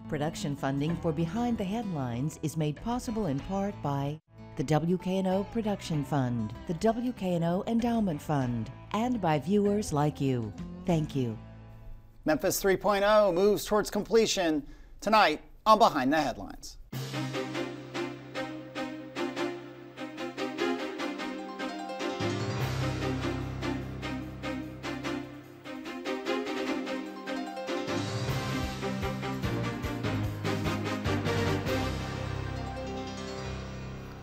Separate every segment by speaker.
Speaker 1: Production funding for Behind the Headlines is made possible in part by the WKNO Production Fund, the WKNO Endowment Fund, and by viewers like you. Thank you.
Speaker 2: Memphis 3.0 moves towards completion tonight on Behind the Headlines.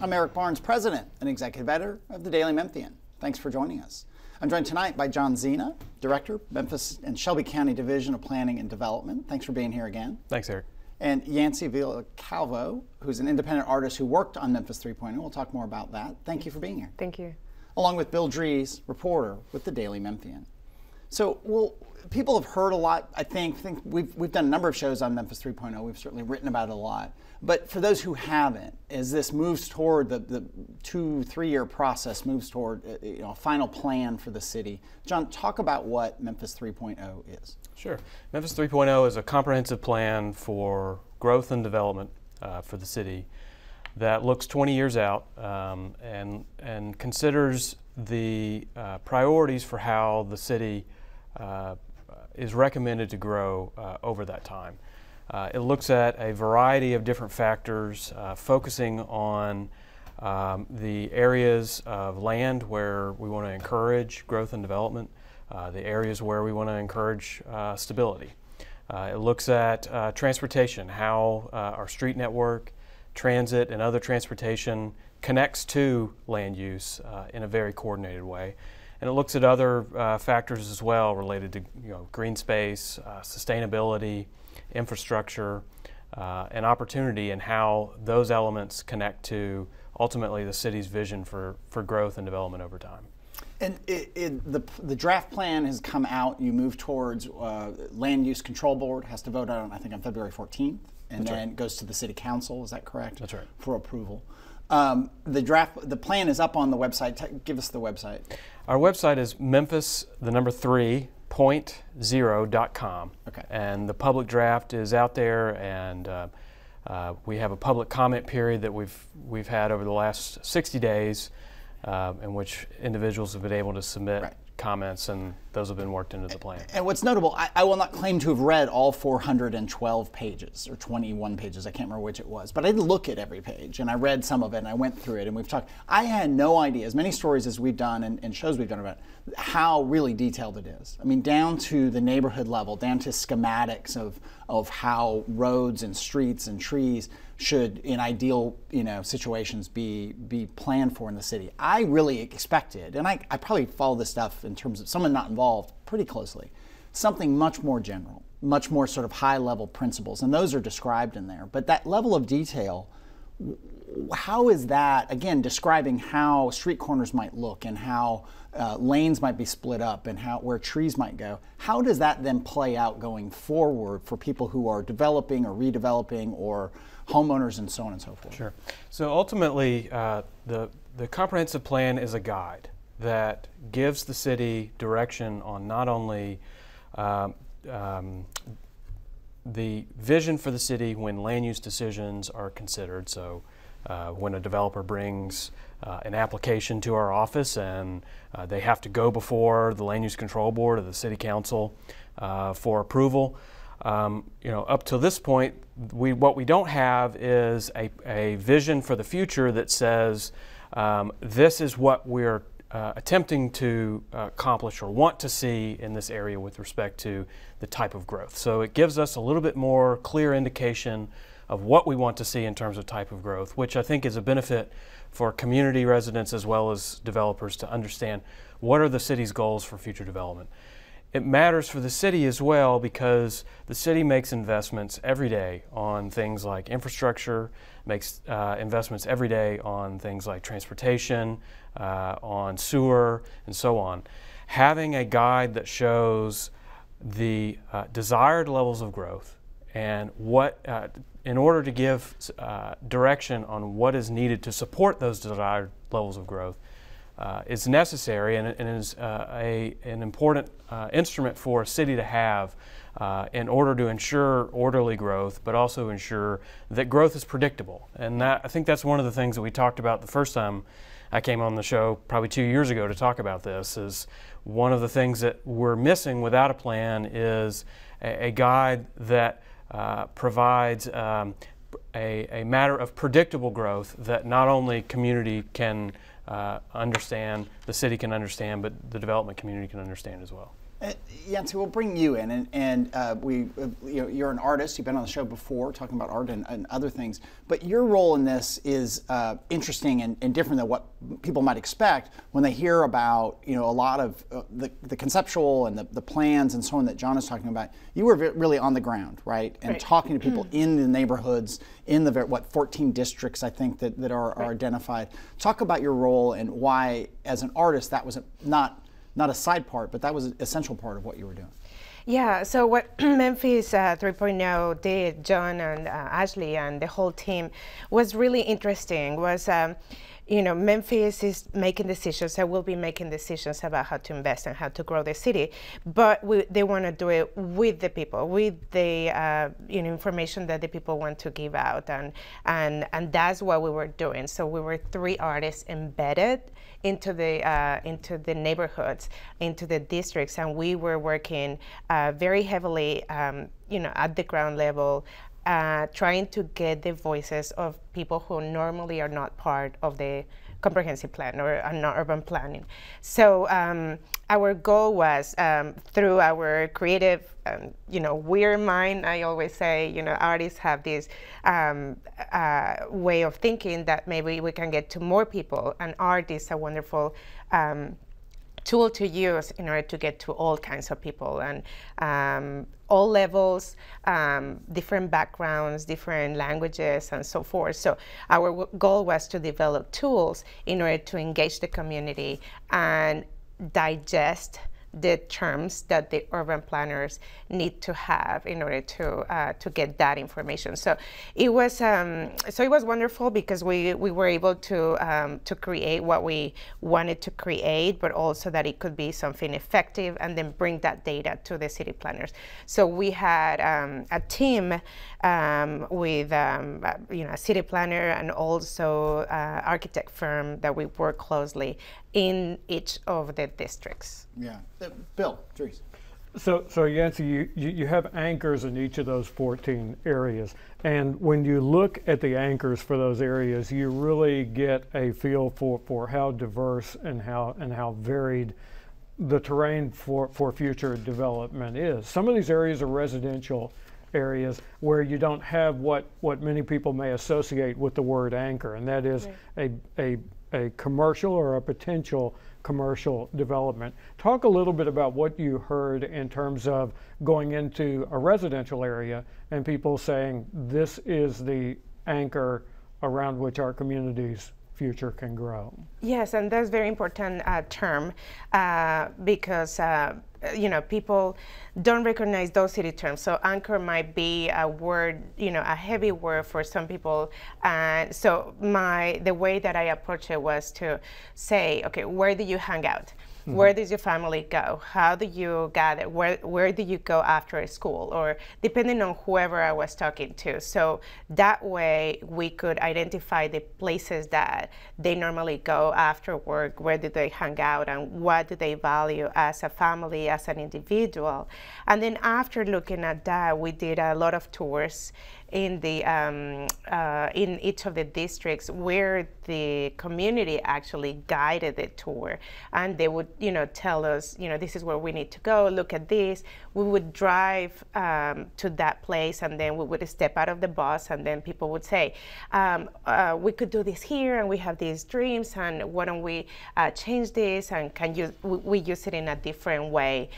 Speaker 2: I'm Eric Barnes, President and Executive Editor of the Daily Memphian. Thanks for joining us. I'm joined tonight by John Zena, Director, Memphis and Shelby County Division of Planning and Development. Thanks for being here again.
Speaker 3: Thanks, Eric.
Speaker 2: And Yancey Villalcalvo, who's an independent artist who worked on Memphis 3.0. We'll talk more about that. Thank you for being here.
Speaker 4: Thank you.
Speaker 2: Along with Bill Dries, reporter with the Daily Memphian. So, people have heard a lot. I think we've done a number of shows on Memphis 3.0. We've certainly written about it a lot. But for those who haven't, as this moves toward the 2-3 year process moves toward a final plan for the city, John, talk about what Memphis 3.0 is.
Speaker 3: Sure. Memphis 3.0 is a comprehensive plan for growth and development for the city that looks 20 years out and considers the priorities for how the city is recommended to grow over that time. It looks at a variety of different factors, focusing on the areas of land where we want to encourage growth and development, the areas where we want to encourage stability. It looks at transportation, how our street network, transit, and other transportation connects to land use in a very coordinated way. And it looks at other factors as well related to green space, sustainability, infrastructure, and opportunity, and how those elements connect to ultimately the city's vision for growth and development over time.
Speaker 2: And the draft plan has come out. You move towards Land Use Control Board has to vote on, I think, on February 14th, and then it goes to the City Council. Is that correct?
Speaker 3: That's right.
Speaker 2: For approval. The plan is up on the website. Give us the website.
Speaker 3: Our website is memphis3.0.com. Okay. And the public draft is out there, and we have a public comment period that we've had over the last 60 days, in which individuals have been able to submit comments, and those have been worked into the plan. And
Speaker 2: what's notable, I will not claim to have read all 412 pages or 21 pages, I can't remember which it was, but I did look at every page and I read some of it and I went through it and we've talked. I had no idea, as many stories as we've done and shows we've done about it, how really detailed it is. I mean, down to the neighborhood level, down to schematics of how roads and streets and trees should, in ideal situations, be planned for in the city. I really expected, and I probably follow this stuff in terms of someone not involved pretty closely, something much more general, much more sort of high-level principles, and those are described in there. But that level of detail, how is that, again, describing how street corners might look and how lanes might be split up and where trees might go, how does that then play out going forward for people who are developing or redeveloping or homeowners and so on and so forth?
Speaker 3: Sure. So ultimately, the comprehensive plan is a guide that gives the city direction on not only the vision for the city when land use decisions are considered. So when a developer brings an application to our office and they have to go before the Land Use Control Board or the City Council for approval. Up to this point, what we don't have is a vision for the future that says this is what we're attempting to accomplish or want to see in this area with respect to the type of growth. So it gives us a little bit more clear indication of what we want to see in terms of type of growth, which I think is a benefit for community residents as well as developers to understand what are the city's goals for future development. It matters for the city as well because the city makes investments every day on things like infrastructure, makes investments every day on things like transportation, on sewer, and so on. Having a guide that shows the desired levels of growth and what, in order to give direction on what is needed to support those desired levels of growth, is necessary and is an important instrument for a city to have in order to ensure orderly growth, but also ensure that growth is predictable. And I think that's one of the things that we talked about the first time I came on the show probably 2 years ago to talk about this. Is one of the things that we're missing without a plan is a guide that provides a matter of predictable growth that not only community can understand, the city can understand, but the development community can understand as well.
Speaker 2: Yancey, we'll bring you in, and you're an artist. You've been on the show before talking about art and other things, but your role in this is interesting and different than what people might expect when they hear about a lot of the conceptual and the plans and so on that John is talking about. You were really on the ground, right, and talking to people in the neighborhoods, in the 14 districts I think that are identified. Talk about your role and why, as an artist, that was not a side part, but that was an essential part of what you were doing.
Speaker 4: Yeah, so what Memphis 3.0 did, John and Ashley and the whole team, was really interesting. Was Memphis is making decisions, and will be making decisions about how to invest and how to grow the city, but they want to do it with the people, with the information that the people want to give out, and that's what we were doing. So we were 3 artists embedded into the neighborhoods, into the districts, and we were working very heavily, at the ground level, trying to get the voices of people who normally are not part of the comprehensive plan or urban planning. So our goal was, through our creative, weird mind, I always say, artists have this way of thinking that maybe we can get to more people, and art is a wonderful tool to use in order to get to all kinds of people and all levels, different backgrounds, different languages, and so forth. So our goal was to develop tools in order to engage the community and digest the terms that the urban planners need to have in order to get that information. So it was wonderful because we were able to create what we wanted to create, but also that it could be something effective, and then bring that data to the city planners. So we had a team with a city planner and also architect firm that we work closely in each of the districts.
Speaker 2: Yeah. Bill, Therese.
Speaker 5: So Yancey, you have anchors in each of those 14 areas, and when you look at the anchors for those areas, you really get a feel for how diverse and how varied the terrain for future development is. Some of these areas are residential areas where you don't have what many people may associate with the word anchor, and that is a commercial or a potential commercial development. Talk a little bit about what you heard in terms of going into a residential area and people saying this is the anchor around which our community's future can grow.
Speaker 4: Yes, and that's very important term because people don't recognize those city terms. So anchor might be a word, a heavy word for some people. And so the way that I approached it was to say, okay, where do you hang out? Mm-hmm. Where does your family go? How do you gather? Where do you go after school? Or depending on whoever I was talking to. So that way we could identify the places that they normally go after work, where do they hang out, and what do they value as a family, as an individual. And then after looking at that, we did a lot of tours in each of the districts where the community actually guided the tour, and they would tell us this is where we need to go, look at this. We would drive to that place, and then we would step out of the bus, and then people would say we could do this here, and we have these dreams, and why don't we change this, and we use it in a different way.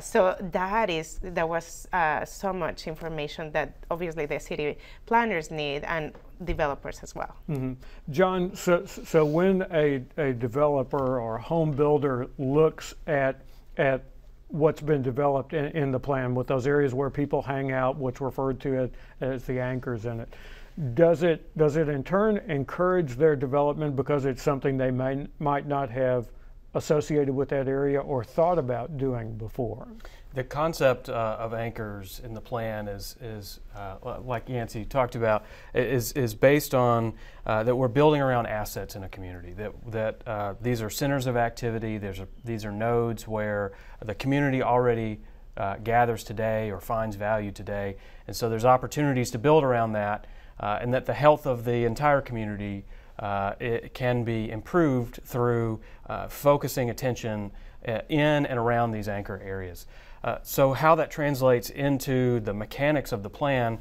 Speaker 4: So that was so much information that obviously the city planners need, and developers as well.
Speaker 5: Mm-hmm. John, so when a developer or a home builder looks at what's been developed in the plan with those areas where people hang out, what's referred to as the anchors in it, does it in turn encourage their development because it's something they might not have associated with that area or thought about doing before?
Speaker 3: The concept of anchors in the plan is like Yancey talked about, is based on that we're building around assets in a community. That these are centers of activity. These are nodes where the community already gathers today or finds value today, and so there's opportunities to build around that, and that the health of the entire community it can be improved through focusing attention in and around these anchor areas. So how that translates into the mechanics of the plan,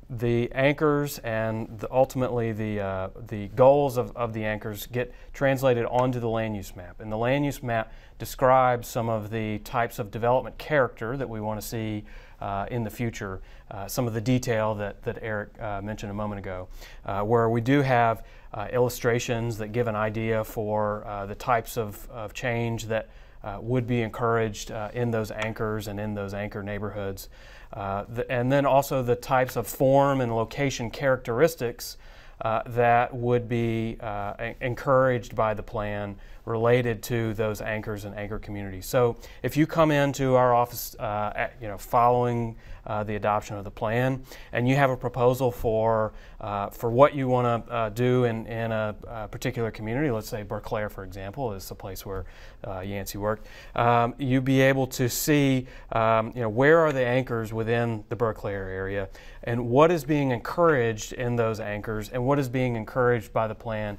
Speaker 3: the anchors and ultimately the goals of the anchors get translated onto the land use map. And the land use map describes some of the types of development character that we want to see in the future, some of the detail that Eric mentioned a moment ago, where we do have illustrations that give an idea for the types of change that would be encouraged in those anchors and in those anchor neighborhoods. And then also the types of form and location characteristics that would be encouraged by the plan related to those anchors and anchor communities. So if you come into our office following the adoption of the plan and you have a proposal for what you want to do in a particular community, let's say Berkeley, for example, is the place where Yancey worked, you'd be able to see where are the anchors within the Berkeley area and what is being encouraged in those anchors and what is being encouraged by the plan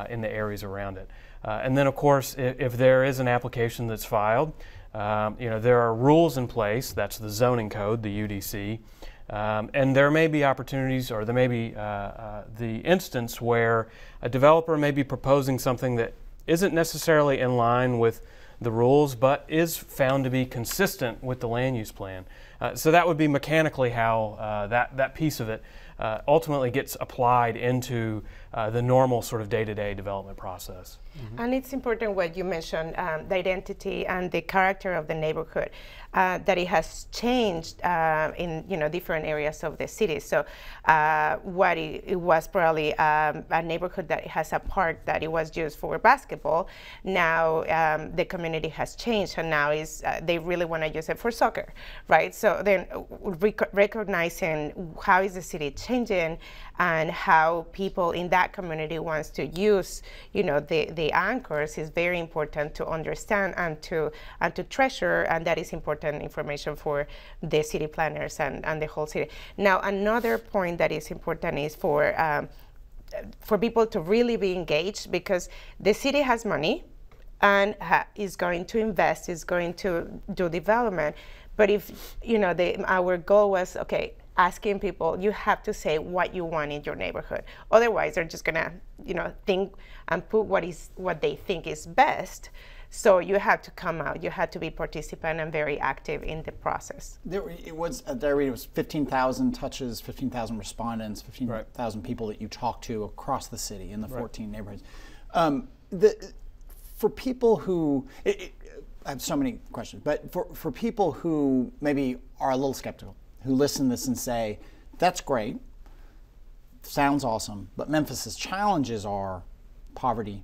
Speaker 3: in the areas around it. And then, of course, if there is an application that's filed, there are rules in place. That's the zoning code, the UDC. And there may be opportunities, or there may be the instance where a developer may be proposing something that isn't necessarily in line with the rules, but is found to be consistent with the land use plan. So that would be mechanically how that piece of it ultimately gets applied into the normal sort of day-to-day development process.
Speaker 4: Mm-hmm. And it's important what you mentioned, the identity and the character of the neighborhood, that it has changed in different areas of the city. So what it was probably a neighborhood that has a park that it was used for basketball. Now the community has changed, and now they really want to use it for soccer, right? So then recognizing how is the city changing and how people in that community wants to use the anchors is very important to understand and to treasure, and that is important information for the city planners and the whole city. Now another point that is important is for people to really be engaged, because the city has money and is going to invest, is going to do development. But if our goal was, okay, asking people, you have to say what you want in your neighborhood. Otherwise, they're just gonna, think and put what they think is best. So you have to come out. You had to be participant and very active in the process.
Speaker 2: It was 15,000 touches, 15,000 respondents, 15,000 people that you talked to across the city in the 14 neighborhoods. For people who, I have so many questions, but for people who maybe are a little skeptical, who listen to this and say, that's great, sounds awesome, but Memphis's challenges are poverty,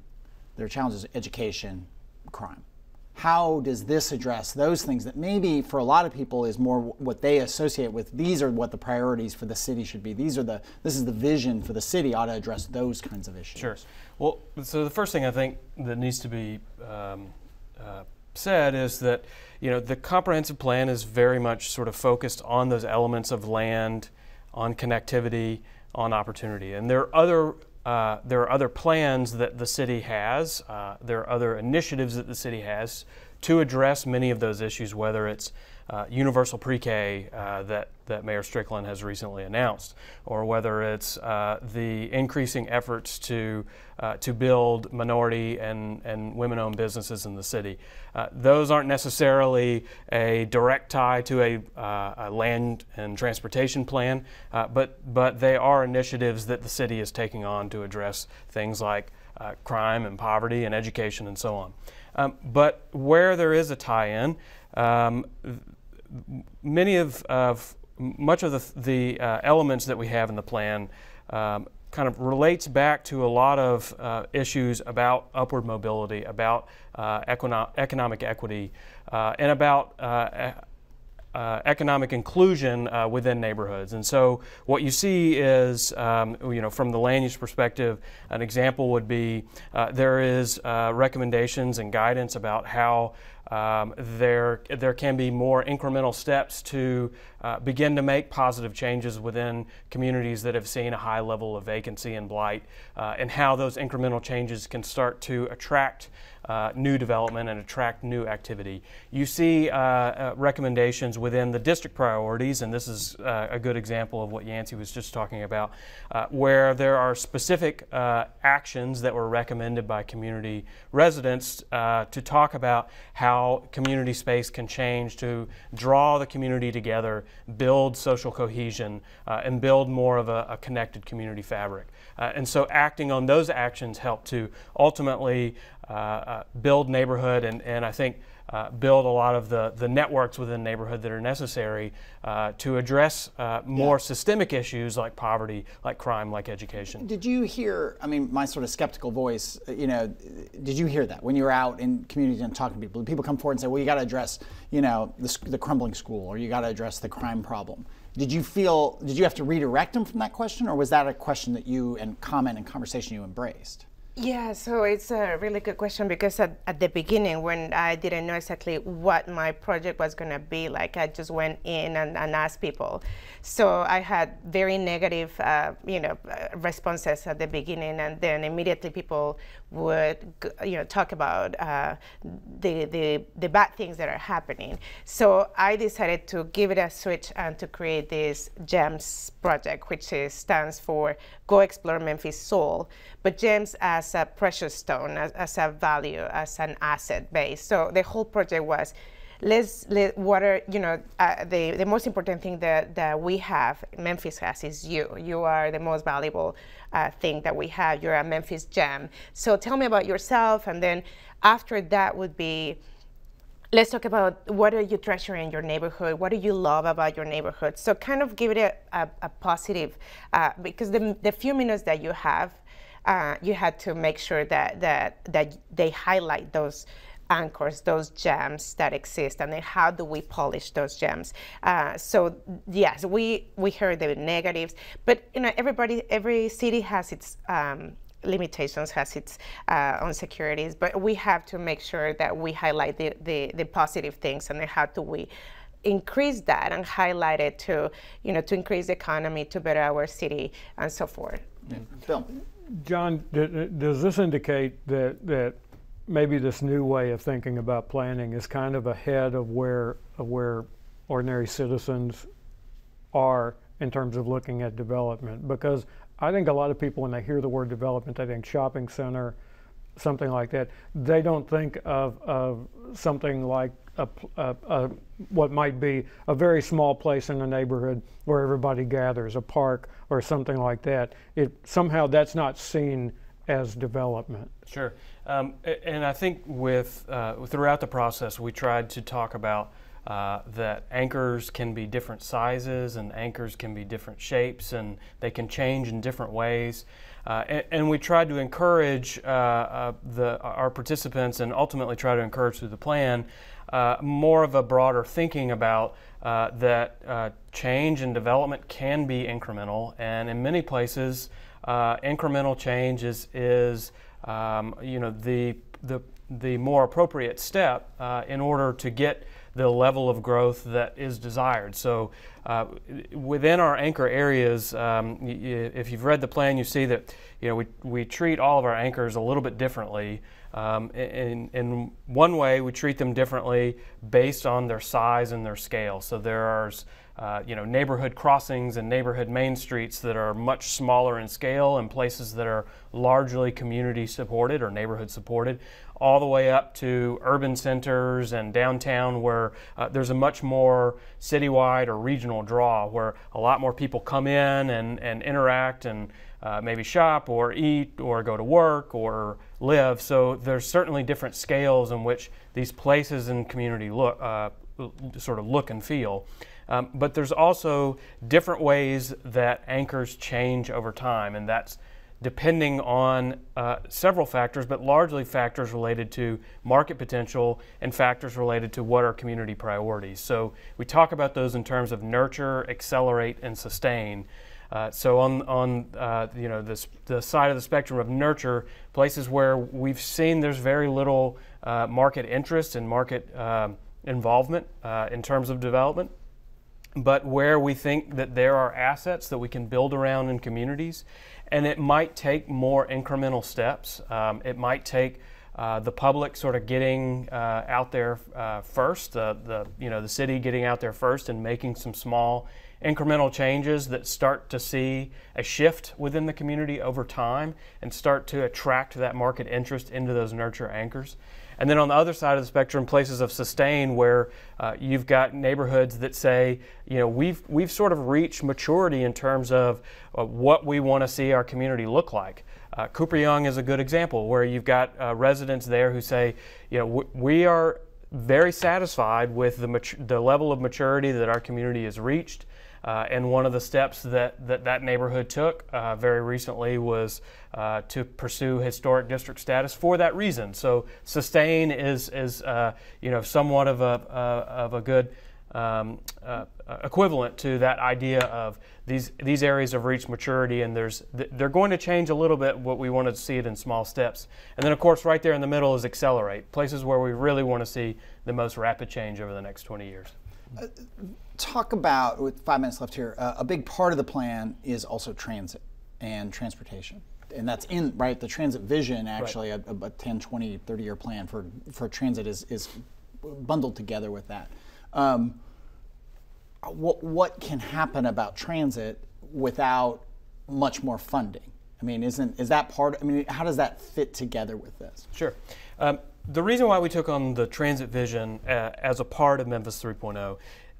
Speaker 2: their challenges are education, crime. How does this address those things that maybe for a lot of people is more what they associate with, these are what the priorities for the city should be, this is the vision for the city, ought to address those kinds of issues?
Speaker 3: Sure. Well, so the first thing I think that needs to be said is that the comprehensive plan is very much sort of focused on those elements of land, on connectivity, on opportunity, and there are other plans that the city has. There are other initiatives that the city has to address many of those issues, whether it's universal pre-K that Mayor Strickland has recently announced, or whether it's the increasing efforts to build minority and women-owned businesses in the city. Those aren't necessarily a direct tie to a land and transportation plan, but they are initiatives that the city is taking on to address things like crime and poverty and education and so on. But where there is a tie-in, much of the elements that we have in the plan kind of relates back to a lot of issues about upward mobility, about economic equity, and about economic inclusion within neighborhoods. And so what you see is, from the land use perspective, an example would be there is recommendations and guidance about how there can be more incremental steps to begin to make positive changes within communities that have seen a high level of vacancy and blight, and how those incremental changes can start to attract new development and attract new activity. You see recommendations within the district priorities, and this is a good example of what Yancey was just talking about, where there are specific actions that were recommended by community residents to talk about how community space can change to draw the community together, build social cohesion, and build more of a connected community fabric. And so acting on those actions help to ultimately build neighborhood and I think build a lot of the networks within neighborhood that are necessary to address more systemic issues like poverty, like crime, like education.
Speaker 2: Did you hear, I mean, my sort of skeptical voice, did you hear that when you were out in communities and talking to people? People come forward and say, well, you got to address, the crumbling school, or you got to address the crime problem. Did you have to redirect them from that question, or was that a question that you and comment and conversation you embraced?
Speaker 4: Yeah, so it's a really good question, because at the beginning, when I didn't know exactly what my project was going to be like, I just went in and asked people. So I had very negative, responses at the beginning, and then immediately people would, talk about the bad things that are happening. So I decided to give it a switch and to create this GEMS project, which stands for Go Explore Memphis Soul, but GEMS as a precious stone, as a value, as an asset base. So the whole project was, the most important thing that we have, Memphis has, is you. You are the most valuable thing that we have. You're a Memphis gem. So tell me about yourself, and then after that would be, let's talk about what are you treasuring in your neighborhood? What do you love about your neighborhood? So kind of give it a positive, because the few minutes that you have, you had to make sure that they highlight those anchors, those gems that exist, and then how do we polish those gems? So yes, we heard the negatives, but every city has its limitations, has its insecurities, but we have to make sure that we highlight the positive things, and then how do we increase that and highlight it to increase the economy, to better our city, and so forth.
Speaker 2: Yeah. Bill.
Speaker 5: John, does this indicate that maybe this new way of thinking about planning is kind of ahead of where ordinary citizens are in terms of looking at development? Because I think a lot of people, when they hear the word development, they think shopping center, something like that. They don't think of something like what might be a very small place in the neighborhood where everybody gathers, a park or something like that. Somehow that's not seen as development.
Speaker 3: Sure, and I think throughout the process we tried to talk about that anchors can be different sizes, and anchors can be different shapes, and they can change in different ways. And we tried to encourage our participants, and ultimately try to encourage through the plan, more of a broader thinking about that change and development can be incremental, and in many places incremental change is the more appropriate step in order to get the level of growth that is desired. So within our anchor areas, if you've read the plan, you see that we treat all of our anchors a little bit differently. In one way, we treat them differently based on their size and their scale. So there are neighborhood crossings and neighborhood main streets that are much smaller in scale, and places that are largely community supported or neighborhood supported, all the way up to urban centers and downtown, where there's a much more citywide or regional draw, where a lot more people come in and interact and maybe shop or eat or go to work or live. So there's certainly different scales in which these places in community look and feel. But there's also different ways that anchors change over time, and that's depending on several factors, but largely factors related to market potential and factors related to what are community priorities. So we talk about those in terms of nurture, accelerate, and sustain. So on the side of the spectrum of nurture, places where we've seen there's very little market interest and market involvement in terms of development, but where we think that there are assets that we can build around in communities, and it might take more incremental steps. It might take the public sort of getting out there first, the city getting out there first and making some small incremental changes that start to see a shift within the community over time and start to attract that market interest into those nurture anchors. And then on the other side of the spectrum, places of sustain where you've got neighborhoods that say, we've sort of reached maturity in terms of what we want to see our community look like. Cooper Young is a good example where you've got residents there who say, we are very satisfied with the level of maturity that our community has reached. And one of the steps that neighborhood took very recently was to pursue historic district status for that reason. So sustain is somewhat of a good equivalent to that idea of these areas have reached maturity, and they're going to change a little bit. What we want to see it in small steps, and then of course right there in the middle is accelerate, places where we really want to see the most rapid change over the next 20 years.
Speaker 2: Talk about, with 5 minutes left here, a big part of the plan is also transit and transportation. And that's in, right, the transit vision, actually, right. a 10, 20, 30-year plan for transit is bundled together with that. What can happen about transit without much more funding? I mean, is that part, how does that fit together with this?
Speaker 3: Sure. The reason why we took on the transit vision as a part of Memphis 3.0,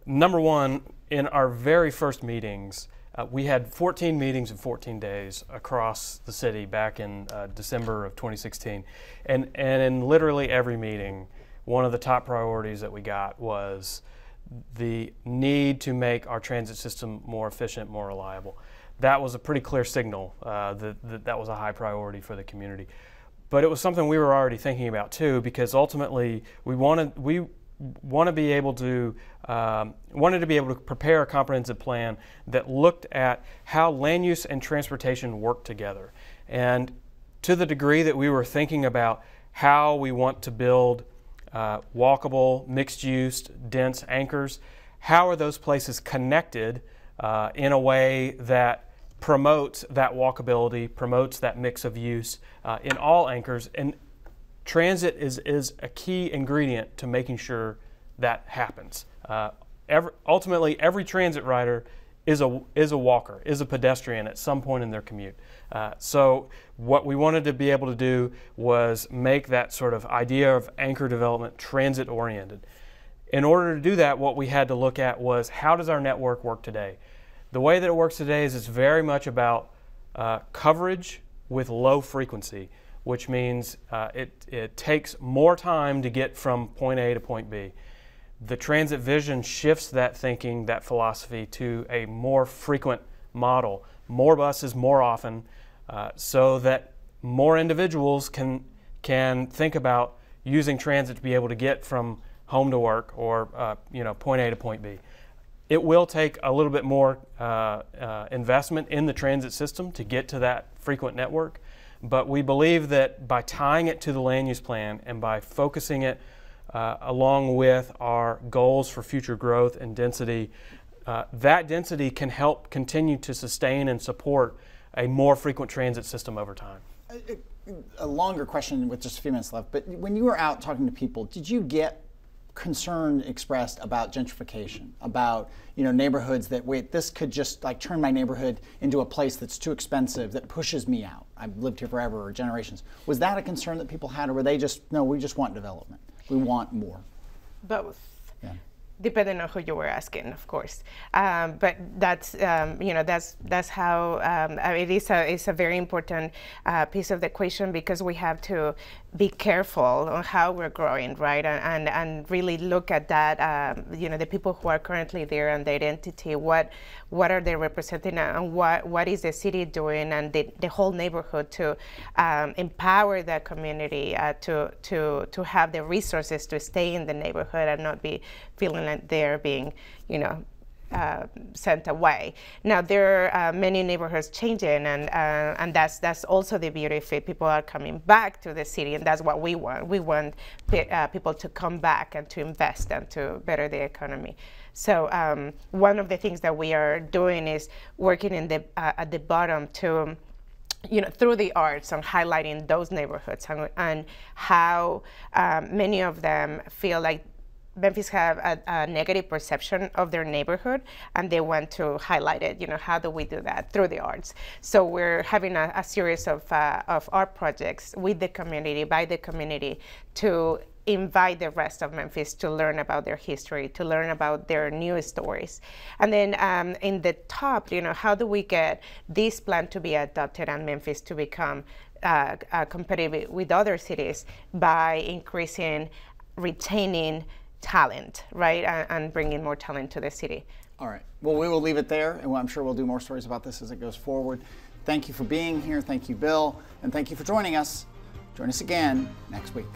Speaker 3: number one, in our very first meetings, we had 14 meetings in 14 days across the city back in December of 2016. And in literally every meeting, one of the top priorities that we got was the need to make our transit system more efficient, more reliable. That was a pretty clear signal that was a high priority for the community. But it was something we were already thinking about too, because ultimately wanted to be able to prepare a comprehensive plan that looked at how land use and transportation work together. And to the degree that we were thinking about how we want to build walkable, mixed-use, dense anchors, how are those places connected in a way that promotes that walkability, promotes that mix of use in all anchors. And transit is a key ingredient to making sure that happens. Ultimately, every transit rider is a walker, is a pedestrian at some point in their commute. So what we wanted to be able to do was make that sort of idea of anchor development transit-oriented. In order to do that, what we had to look at was, how does our network work today? The way that it works today is it's very much about coverage with low frequency, which means it takes more time to get from point A to point B. The transit vision shifts that thinking, that philosophy, to a more frequent model, more buses more often, so that more individuals can think about using transit to be able to get from home to work or point A to point B. It will take a little bit more investment in the transit system to get to that frequent network, but we believe that by tying it to the land use plan and by focusing it along with our goals for future growth and density, that density can help continue to sustain and support a more frequent transit system over time.
Speaker 2: A longer question with just a few minutes left, but when you were out talking to people, did you get concern expressed about gentrification, about neighborhoods that, wait, this could just like turn my neighborhood into a place that's too expensive, that pushes me out, I've lived here forever or generations? Was that a concern that people had, or were they just, no, we just want development, we want more?
Speaker 4: Both.
Speaker 2: Yeah.
Speaker 4: Depending on who you were asking, of course, but that's that's how it's a very important piece of the equation, because we have to be careful on how we're growing, right, and really look at that, the people who are currently there and the identity, what are they representing, and what is the city doing, and the whole neighborhood to empower that community to have the resources to stay in the neighborhood and not be feeling like they're being, sent away. Now there are many neighborhoods changing, and that's also the beauty of it. People are coming back to the city, and that's what we want. We want people to come back and to invest and to better the economy. So one of the things that we are doing is working at the bottom to, through the arts, and highlighting those neighborhoods and how many of them feel like Memphis have a negative perception of their neighborhood, and they want to highlight it. How do we do that? Through the arts. So we're having a series of art projects with the community, by the community, to invite the rest of Memphis to learn about their history, to learn about their new stories. And then in the top, how do we get this plan to be adopted and Memphis to become competitive with other cities by increasing, retaining talent, right, and bringing more talent to the city.
Speaker 2: All right. Well, we will leave it there, and I'm sure we'll do more stories about this as it goes forward. Thank you for being here. Thank you, Bill, and thank you for joining us. Join us again next week.